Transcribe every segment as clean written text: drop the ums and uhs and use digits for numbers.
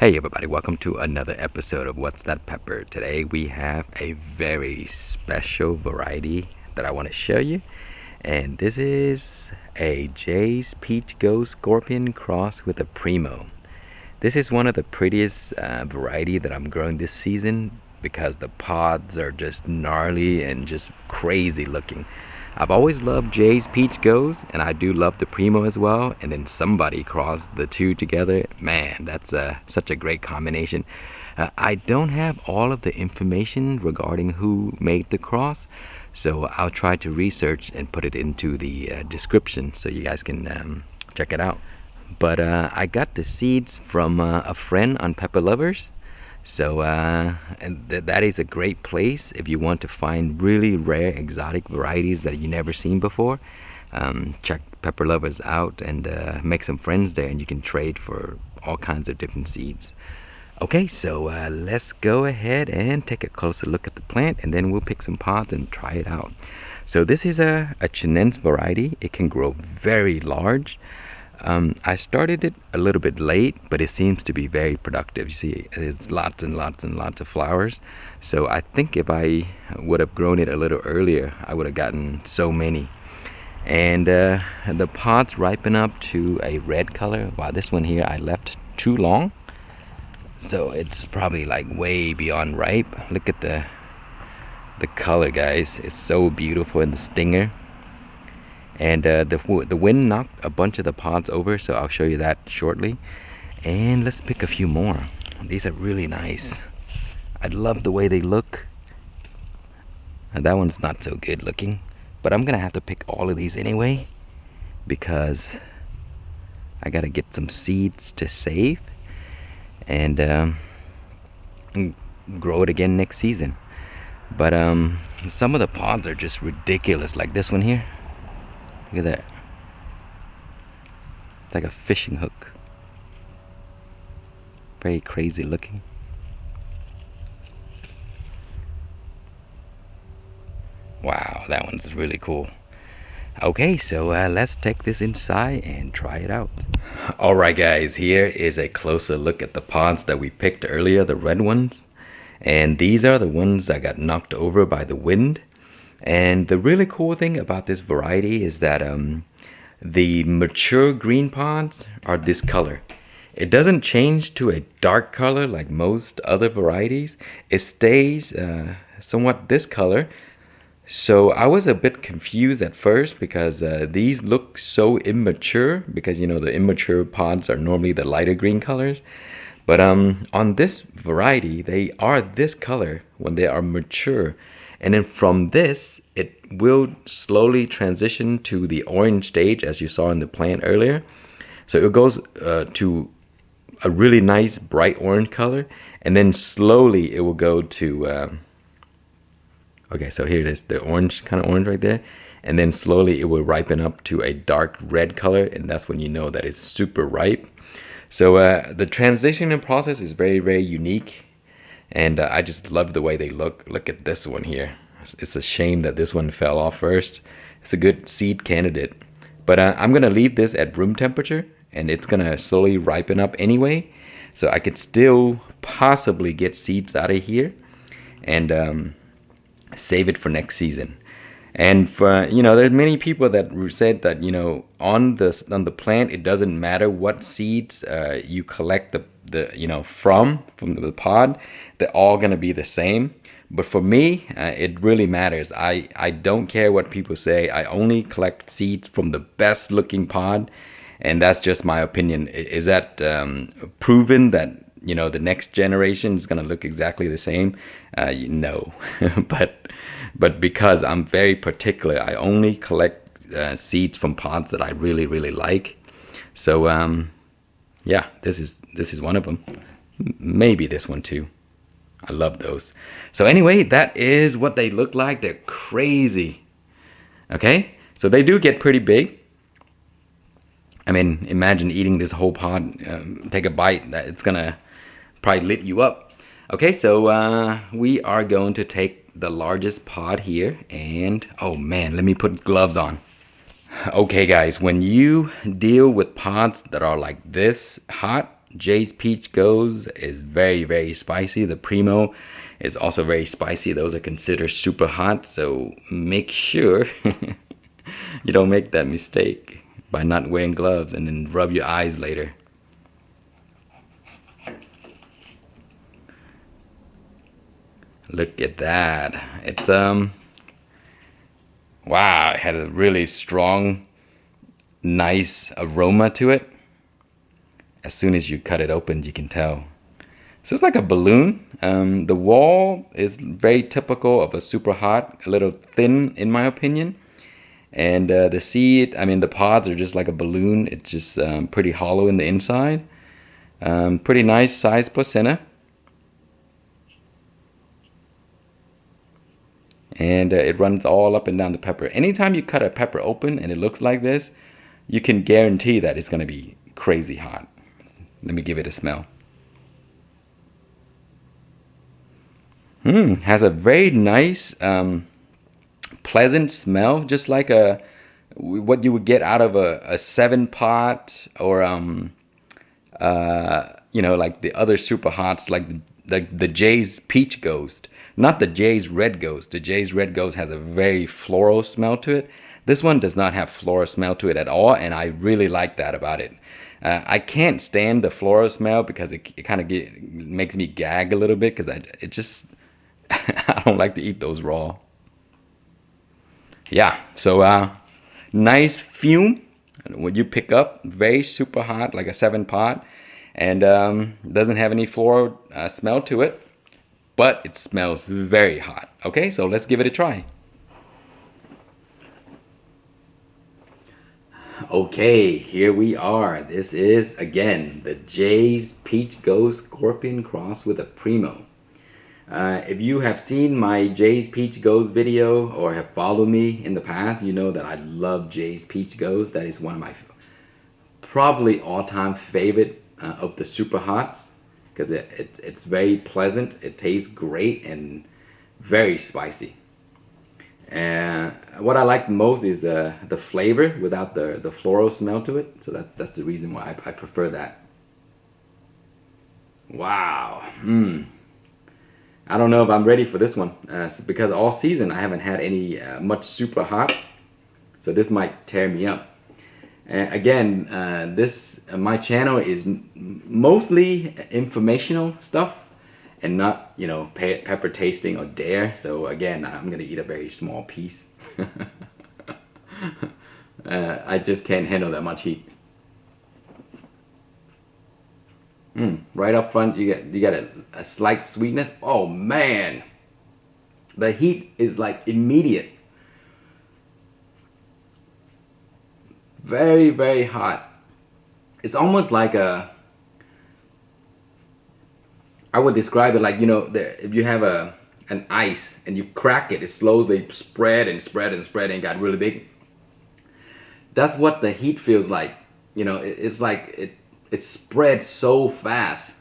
Hey everybody, welcome to another episode of What's That Pepper. Today we have a very special variety that I want to show you. And this is a Jay's Peach Ghost Scorpion cross with a Primo. This is one of the prettiest variety that I'm growing this season because the pods are just gnarly and just crazy looking. I've always loved Jay's Peach Goes, and I do love the Primo as well. And then somebody crossed the two together. Man, that's such a great combination. I don't have all of the information regarding who made the cross, so I'll try to research and put it into the description so you guys can check it out. But I got the seeds from a friend on Pepper Lovers. So that is a great place if you want to find really rare exotic varieties that you never seen before. Check Pepper Lovers out and make some friends there, and you can trade for all kinds of different seeds. Okay, so let's go ahead and take a closer look at the plant, and then we'll pick some pods and try it out. So this is a Chinense variety. It can grow very large. I started it a little bit late, but it seems to be very productive. You see, there's lots and lots and lots of flowers. So I think if I would have grown it a little earlier, I would have gotten so many. And the pods ripen up to a red color. Wow, this one here I left too long. So it's probably like way beyond ripe. Look at the color, guys. It's so beautiful in the stinger. And the wind knocked a bunch of the pods over, so I'll show you that shortly. And let's pick a few more. These are really nice. I love the way they look. That one's not so good looking, but I'm gonna have to pick all of these anyway because I gotta get some seeds to save and grow it again next season. But some of the pods are just ridiculous, like this one here. Look at that. It's like a fishing hook. Very crazy looking. Wow, that one's really cool. Okay, so let's take this inside and try it out. Alright guys, here is a closer look at the pods that we picked earlier, the red ones. And these are the ones that got knocked over by the wind. And the really cool thing about this variety is that the mature green pods are this color. It doesn't change to a dark color like most other varieties. It stays somewhat this color. So I was a bit confused at first because these look so immature because, you know, the immature pods are normally the lighter green colors. But on this variety, they are this color when they are mature. And then from this, it will slowly transition to the orange stage, as you saw in the plant earlier. So it goes to a really nice bright orange color, and then slowly it will go to okay, so here it is, the orange, kind of orange right there, and then slowly it will ripen up to a dark red color, and that's when you know that it's super ripe. So the transitioning process is very, very unique. And I just love the way they look. Look at this one here. It's a shame that this one fell off first. It's a good seed candidate. But I'm going to leave this at room temperature. And it's going to slowly ripen up anyway. So I could still possibly get seeds out of here. And save it for next season. And for, you know, there's many people that said that, you know, on the plant, it doesn't matter what seeds you collect the you know, from the pod, they're all gonna be the same. But for me, it really matters. I don't care what people say. I only collect seeds from the best looking pod, and that's just my opinion. Is that proven that, you know, the next generation is gonna look exactly the same? No, but because I'm very particular, I only collect seeds from pods that I really, really like. So yeah, this is one of them. Maybe this one too. I love those. So anyway, that is what they look like. They're crazy. Okay, so they do get pretty big. I mean, imagine eating this whole pod. Take a bite. It's gonna probably lit you up. Okay, so we are going to take the largest pod here, and oh man, let me put gloves on. Okay guys, when you deal with pods that are like this hot, Jay's Peach Goes is very, very spicy. The Primo is also very spicy. Those are considered super hot, so make sure you don't make that mistake by not wearing gloves and then rub your eyes later. Look at that. It's wow, it had a really strong, nice aroma to it. As soon as you cut it open, you can tell. So it's like a balloon. The wall is very typical of a super hot, a little thin in my opinion. And the seed, I mean the pods are just like a balloon. It's just pretty hollow in the inside. Pretty nice size placenta. And it runs all up and down the pepper. Anytime you cut a pepper open and it looks like this, you can guarantee that it's going to be crazy hot. Let me give it a smell. Has a very nice, pleasant smell, just like what you would get out of a 7-pot or like the other super hots, like the Jay's Peach Ghost, not the Jay's Red Ghost. The Jay's Red Ghost has a very floral smell to it. This one does not have floral smell to it at all, and I really like that about it. I can't stand the floral smell because it kind of makes me gag a little bit because it just I don't like to eat those raw. Yeah, so nice fume when you pick up, very super hot, like a 7-pot, and doesn't have any floral smell to it, but it smells very hot. Okay, so let's give it a try. Okay, here we are. This is again the Jay's Peach Ghost Scorpion cross with a Primo. If you have seen my Jay's Peach Goes video or have followed me in the past, you know that I love Jay's Peach Goes. That is one of my probably all-time favorite of the super hots because it's very pleasant. It tastes great and very spicy. And what I like most is the flavor without the floral smell to it. So that's the reason why I prefer that. Wow. I don't know if I'm ready for this one because all season I haven't had any much super hot, so this might tear me up. Again, my channel is mostly informational stuff and not pepper tasting or dare. So again, I'm gonna eat a very small piece. I just can't handle that much heat. Right up front, you get a slight sweetness. Oh man, the heat is like immediate. Very, very hot. It's almost like I would describe it like, if you have an ice and you crack it, it slowly spread and spread and spread and got really big. That's what the heat feels like. It's like it spread so fast.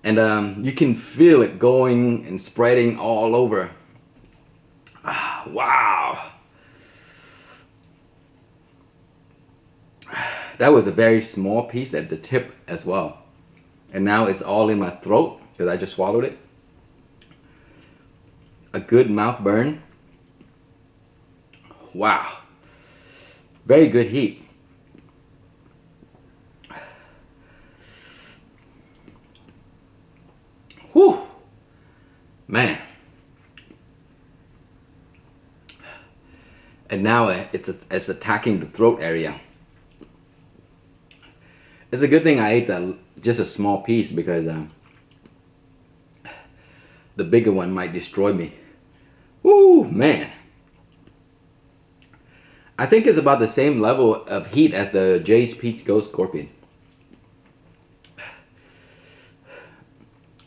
And you can feel it going and spreading all over. Wow. That was a very small piece at the tip as well. And now it's all in my throat because I just swallowed it. A good mouth burn. Wow. Very good heat. Whew. Man. And now it's attacking the throat area. It's a good thing I ate just a small piece because the bigger one might destroy me. Woo, man. I think it's about the same level of heat as the Jay's Peach Ghost Scorpion.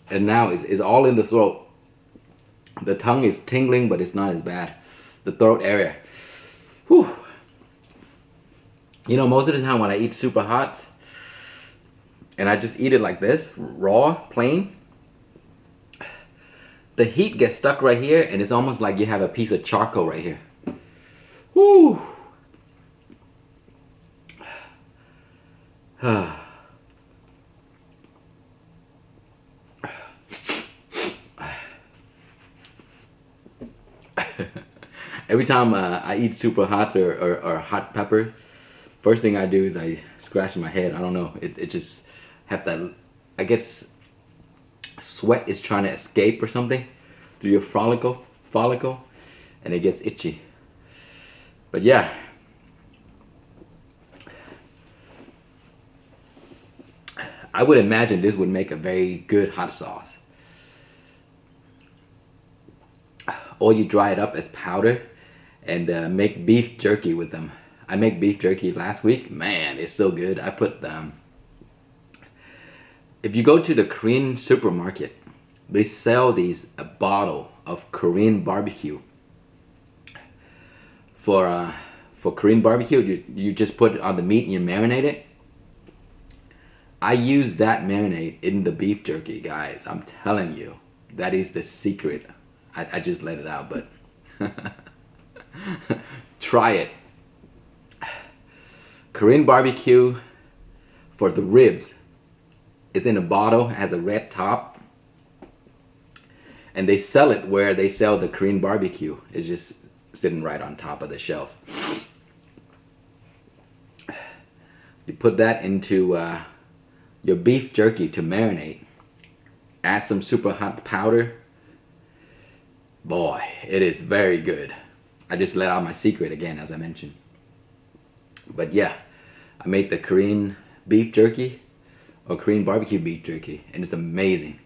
And now it's all in the throat. The tongue is tingling, but it's not as bad. The throat area. Whew. Most of the time when I eat super hot, and I just eat it like this, raw, plain, the heat gets stuck right here, and it's almost like you have a piece of charcoal right here. Woo! Every time I eat super hot or hot pepper, first thing I do is I scratch my head. I don't know. It just have that. I guess sweat is trying to escape or something through your follicle, and it gets itchy. But yeah. I would imagine this would make a very good hot sauce. Or you dry it up as powder and make beef jerky with them. I make beef jerky last week. Man, it's so good. I put if you go to the Korean supermarket, they sell a bottle of Korean barbecue. For Korean barbecue, you just put it on the meat and you marinate it. I use that marinade in the beef jerky, guys. I'm telling you, that is the secret. I just let it out, but try it. Korean barbecue for the ribs. It's in a bottle, has a red top. And they sell it where they sell the Korean barbecue. It's just sitting right on top of the shelf. You put that into your beef jerky to marinate. Add some super hot powder. Boy, it is very good. I just let out my secret again, as I mentioned. But yeah, I make the Korean beef jerky or Korean barbecue beef jerky, and it's amazing.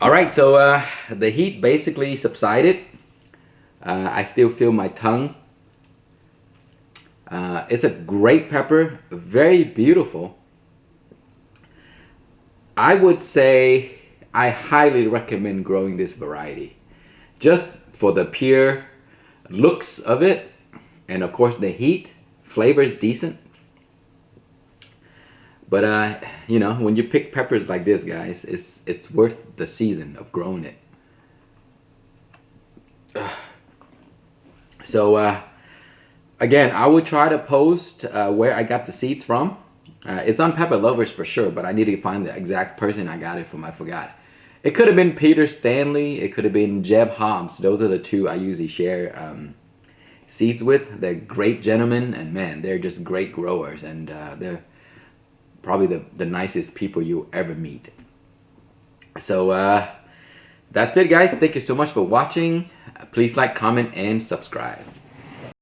All right, so the heat basically subsided. I still feel my tongue. It's a great pepper, very beautiful. I would say I highly recommend growing this variety. Just for the pure looks of it, and of course the heat, flavor is decent. But you know, when you pick peppers like this, guys, it's worth the season of growing it. So again, I will try to post where I got the seeds from. It's on Pepper Lovers for sure, but I need to find the exact person I got it from. I forgot. It could have been Peter Stanley. It could have been Jeb Hobbs. Those are the two I usually share seeds with. They're great gentlemen, and man, they're just great growers, and they're probably the nicest people you'll ever meet. So that's it, guys. Thank you so much for watching. Please like, comment, and subscribe.